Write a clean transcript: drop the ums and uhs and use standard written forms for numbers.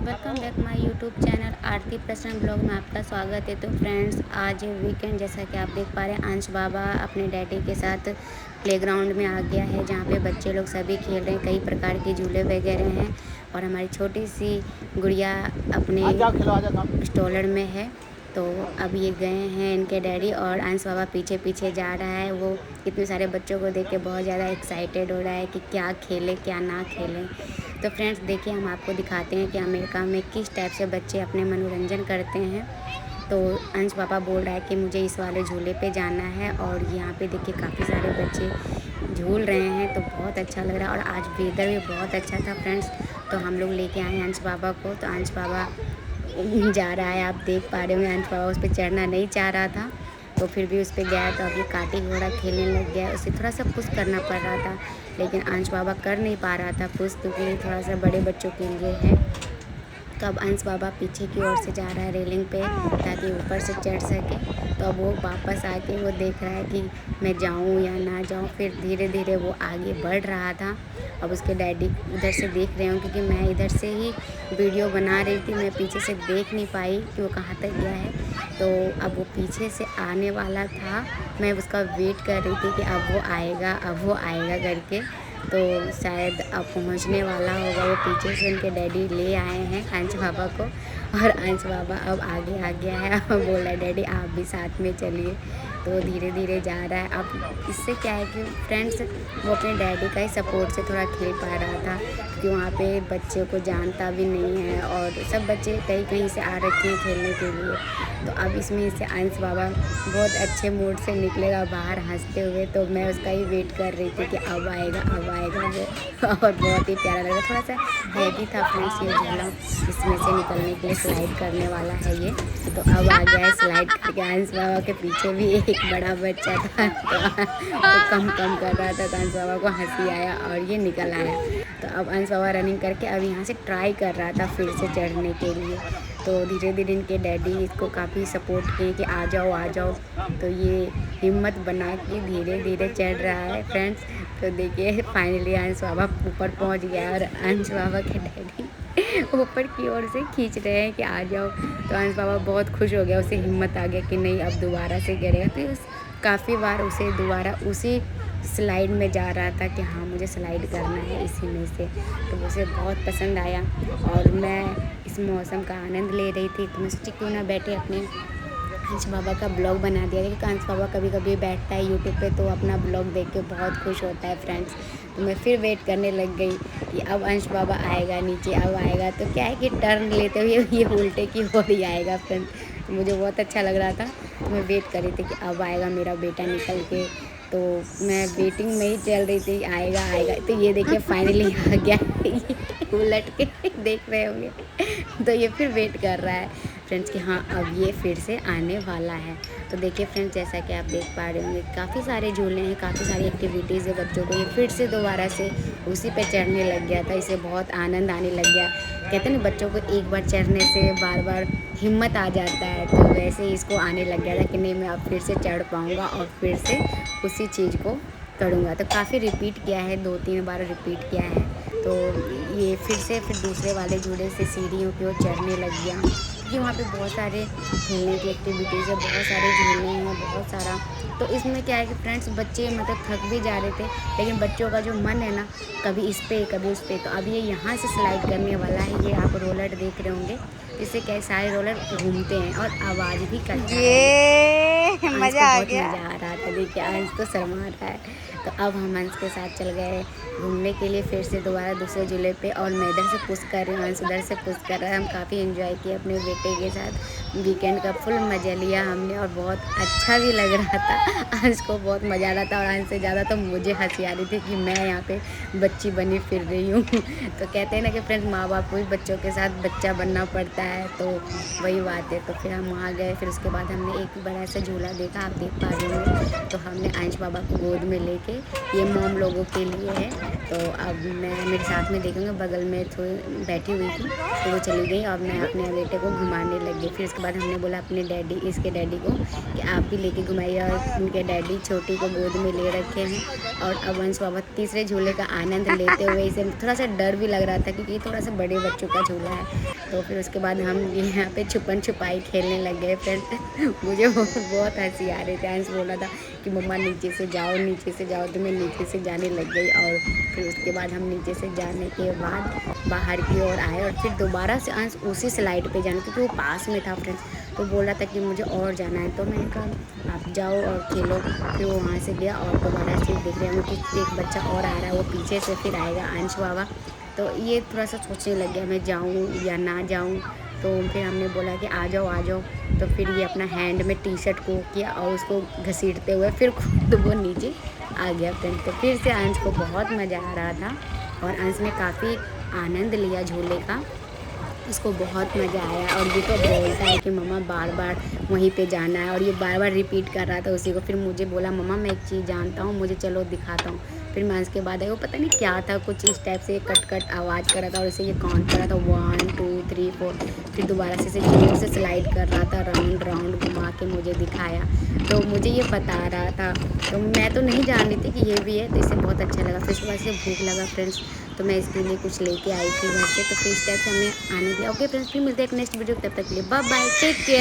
Welcome back my YouTube channel Aarti Prasanna blog में आपका स्वागत है। तो फ्रेंड्स, आज वीकेंड जैसा कि आप देख पा रहे हैं, अंश बाबा अपने डैडी के साथ प्लेग्राउंड में आ गया है, जहाँ पे बच्चे लोग सभी खेल रहे हैं। कई प्रकार के झूले वगैरह हैं और हमारी छोटी सी गुड़िया अपने स्टॉलर में है। तो अब ये गए हैं इनके डैडी और अंश बाबा पीछे पीछे जा रहा है। वो इतने सारे बच्चों को देख के बहुत ज़्यादा एक्साइटेड हो रहा है कि क्या खेलें क्या ना खेलें। तो फ्रेंड्स देखिए, हम आपको दिखाते हैं कि अमेरिका में किस टाइप से बच्चे अपने मनोरंजन करते हैं। तो अंश पापा बोल रहा है कि मुझे इस वाले झूले पे जाना है और यहाँ पे देखिए काफ़ी सारे बच्चे झूल रहे हैं। तो बहुत अच्छा लग रहा है और आज वेदर भी बहुत अच्छा था फ्रेंड्स। तो हम लोग लेके आए हैं अंश पापा को। तो अंश पापा जा रहा है, आप देख पा रहे होंगे। अंश पापा उस पर चढ़ना नहीं चाह रहा था तो फिर भी उस पर गया। तो अब ये काटी घोड़ा खेलने लग गया। उसे थोड़ा सा पुश करना पड़ रहा था, लेकिन अंश बाबा कर नहीं पा रहा था पुश, क्योंकि थोड़ा सा बड़े बच्चों के लिए है। तो अब अंश बाबा पीछे की ओर से जा रहा है रेलिंग पे, ताकि ऊपर से चढ़ सके। तो अब वो वापस आके वो देख रहा है कि मैं जाऊँ या ना जाऊँ। फिर धीरे धीरे वो आगे बढ़ रहा था। अब उसके डैडी उधर से देख रहे हों, क्योंकि मैं इधर से ही वीडियो बना रही थी, मैं पीछे से देख नहीं पाई कि वो कहाँ तक गया है। तो अब वो पीछे से आने वाला था, मैं उसका वेट कर रही थी कि अब वो आएगा करके। तो शायद अब पहुंचने वाला होगा। वो पीछे से उनके डैडी ले आए हैं अंश बाबा को और अंश बाबा अब आगे आ गया है। अब बोल रहा है डैडी आप भी साथ में चलिए। तो धीरे धीरे जा रहा है। अब इससे क्या है कि फ्रेंड्स, वो अपने डैडी का ही सपोर्ट से थोड़ा खेल पा रहा था, क्योंकि वहाँ पे बच्चे को जानता भी नहीं है और सब बच्चे कहीं कहीं से आ रखे हैं खेलने के लिए। तो अब इसमें इससे अंश बाबा बहुत अच्छे मूड से निकलेगा बाहर हंसते हुए। तो मैं उसका ही वेट कर रही थी कि अब आएगा वो। और बहुत ही प्यारा लगा। थोड़ा सा हैवी था फ्रेंड्स ये झूला, इसमें से निकलने के लिए स्लाइड करने वाला है ये। तो अब आ गया है स्लाइड करके। अंश बाबा के पीछे भी एक बड़ा बच्चा था, तो कम कर रहा था। तो अंश बाबा को हंसी आया और ये निकल आया। तो अब अंश बाबा रनिंग करके अब यहाँ से ट्राई कर रहा था फिर से चढ़ने के लिए। तो धीरे धीरे इनके डैडी इसको काफ़ी सपोर्ट किए कि आ जाओ। तो ये हिम्मत बना के धीरे धीरे चढ़ रहा है फ्रेंड्स। तो देखिए फाइनली अंश बाबा ऊपर पहुंच गया और अंश बाबा के डैडी ऊपर की ओर से खींच रहे हैं कि आ जाओ। तो अंश बाबा बहुत खुश हो गया, उसे हिम्मत आ गया कि नहीं अब दोबारा से गिरेगा। तो काफ़ी बार उसे दोबारा उसी स्लाइड में जा रहा था कि हाँ मुझे स्लाइड करना है इसी में से। तो उसे बहुत पसंद आया और मैं इस मौसम का आनंद ले रही थी। तो मैं सोची क्यों ना बैठे अपने अंश बाबा का ब्लॉग बना दिया, क्योंकि अंश बाबा कभी कभी बैठता है यूट्यूब पे तो अपना ब्लॉग देख के बहुत खुश होता है फ्रेंड्स। तो मैं फिर वेट करने लग गई कि अब अंश बाबा आएगा नीचे, अब आएगा। तो क्या है कि टर्न लेते हुए ये उल्टे की ओर ही आएगा फ्रेंड्स। तो मुझे बहुत अच्छा लग रहा था। तो मैं वेट कर रही थी कि अब आएगा मेरा बेटा निकल के। तो मैं वेटिंग में ही चल रही थी आएगा। तो ये देखिए फाइनली आ गया। ये उलट के देख रहे होंगे। तो ये फिर वेट कर रहा है फ्रेंड्स कि हाँ अब ये फिर से आने वाला है। तो देखिए फ्रेंड्स, जैसा कि आप देख पा रहे होंगे काफ़ी सारे झूले हैं, काफ़ी सारी एक्टिविटीज़ है बच्चों को। ये फिर से दोबारा से उसी पे चढ़ने लग गया था। इसे बहुत आनंद आने लग गया। कहते हैं ना बच्चों को एक बार चढ़ने से बार बार हिम्मत आ जाता है। तो वैसे ही इसको आने लग गया था कि नहीं मैं अब फिर से चढ़ पाऊँगा और फिर से उसी चीज़ को करूँगा। तो काफ़ी रिपीट किया है, 2-3 बार रिपीट किया है। तो ये फिर दूसरे वाले झूले से सीढ़ियों की ओर चढ़ने लग गया, क्योंकि वहाँ पे बहुत सारे खेलने की एक्टिविटीज़ है, बहुत सारे झूले हैं, बहुत सारा। तो इसमें क्या है कि फ्रेंड्स बच्चे मतलब थक भी जा रहे थे, लेकिन बच्चों का जो मन है ना कभी इस पे कभी उस पे। तो अब ये यहाँ से स्लाइड करने वाला है। ये आप रोलर देख रहे होंगे, इससे क्या सारे रोलर घूमते हैं और आवाज़ भी करते हैं। ये मज़ा आ गया, मज़ा आ रहा था। देखिए अंश तो शर्मा रहा है। तो अब हम अंश के साथ चल गए घूमने के लिए फिर से दोबारा दूसरे झूले पे, और मैं इधर से पुश कर रही हूँ, अंश उधर से पुश कर रहा है। हम काफ़ी एंजॉय किए अपने बेटे के साथ। वीकेंड का फुल मज़ा लिया हमने और बहुत अच्छा भी लग रहा था। अंश को बहुत मज़ा आ रहा था और अंश से ज़्यादा तो मुझे हंसी आ रही थी कि मैं यहाँ पे बच्ची बनी फिर रही हूँ। तो कहते हैं ना कि फ्रेंड्स माँ बाप को भी बच्चों के साथ बच्चा बनना पड़ता है, तो वही बात है। तो फिर हम वहाँ गए। फिर उसके बाद हमने एक बड़ा सा झूला देखा, आप देख पा रहे होंगे। तो हमने अंश बाबा को गोद में लेके, ये मॉम लोगों के लिए है, तो अब मैं मेरे साथ में देखूँगा, बगल में थोड़ी बैठी हुई थी तो वो चली गई और मैं अपने बेटे को घुमाने लग गई। फिर उसके बाद हमने बोला अपने इसके डैडी को कि आप भी लेके घुमाइए, और उनके डैडी छोटी को गोद में ले रखे हैं। और अब अंश बाबा तीसरे झूले का आनंद लेते हुए, इसे थोड़ा सा डर भी लग रहा था क्योंकि ये थोड़ा सा बड़े बच्चों का झूला है। तो फिर उसके बाद हम यहाँ पे छुपन छुपाई खेलने लग गए फ्रेंड। मुझे बहुत हंसी आ रही थी। अंश बोला था कि मम्मा नीचे से जाओ, नीचे से जाओ, तो मैं नीचे से जाने लग गई। और फिर उसके बाद हम नीचे से जाने के बाद बाहर की ओर आए और फिर दोबारा से अंश उसी स्लाइड पे जाने, क्योंकि वो पास में था फ्रेंड्स। तो बोल रहा था कि मुझे और जाना है, तो मैंने कहा आप जाओ और खेलो। फिर वो वहाँ से गया और दोबारा से देख रहे हैं कि एक बच्चा और आ रहा है, वो पीछे से फिर आएगा अंश बाबा। तो ये थोड़ा सा सोचने लग गया मैं जाऊँ या ना जाऊँ। तो फिर हमने बोला कि आ जाओ आ जाओ। तो फिर ये अपना हैंड में टी शर्ट को किया और उसको घसीटते हुए फिर खुद वो नीचे आ गया फ्रेंड। तो फिर से अंश को बहुत मज़ा आ रहा था और अंश ने काफ़ी आनंद लिया झूले का, इसको बहुत मज़ा आया। और ये तो बोलता है कि मम्मा बार बार वहीं पे जाना है, और ये बार बार रिपीट कर रहा था उसी को। फिर मुझे बोला मम्मा मैं एक चीज़ जानता हूँ, मुझे चलो दिखाता हूँ। फिर मैं उसके बाद आई, वो पता नहीं क्या था, कुछ इस टाइप से कट कट आवाज़ कर रहा था और इसे ये काउंट कर रहा था 1 2 3 4। फिर दोबारा से इसे जोर से स्लाइड कर रहा था, राउंड राउंड घुमा के मुझे दिखाया। तो मुझे ये बता रहा था, तो मैं तो नहीं जान रही थी कि ये भी है, तो इसे बहुत अच्छा लगा। फिर उसके बाद से भूख लगा फ्रेंड्स, तो मैं इसके लिए कुछ लेके आई थी घर से। तो फिर इस टाइप से हमने आने दिया। ओके फ्रेंड्स, फिर मिलते हैं एक नेक्स्ट वीडियो, तब तक के लिए बाय बाय, टेक केयर।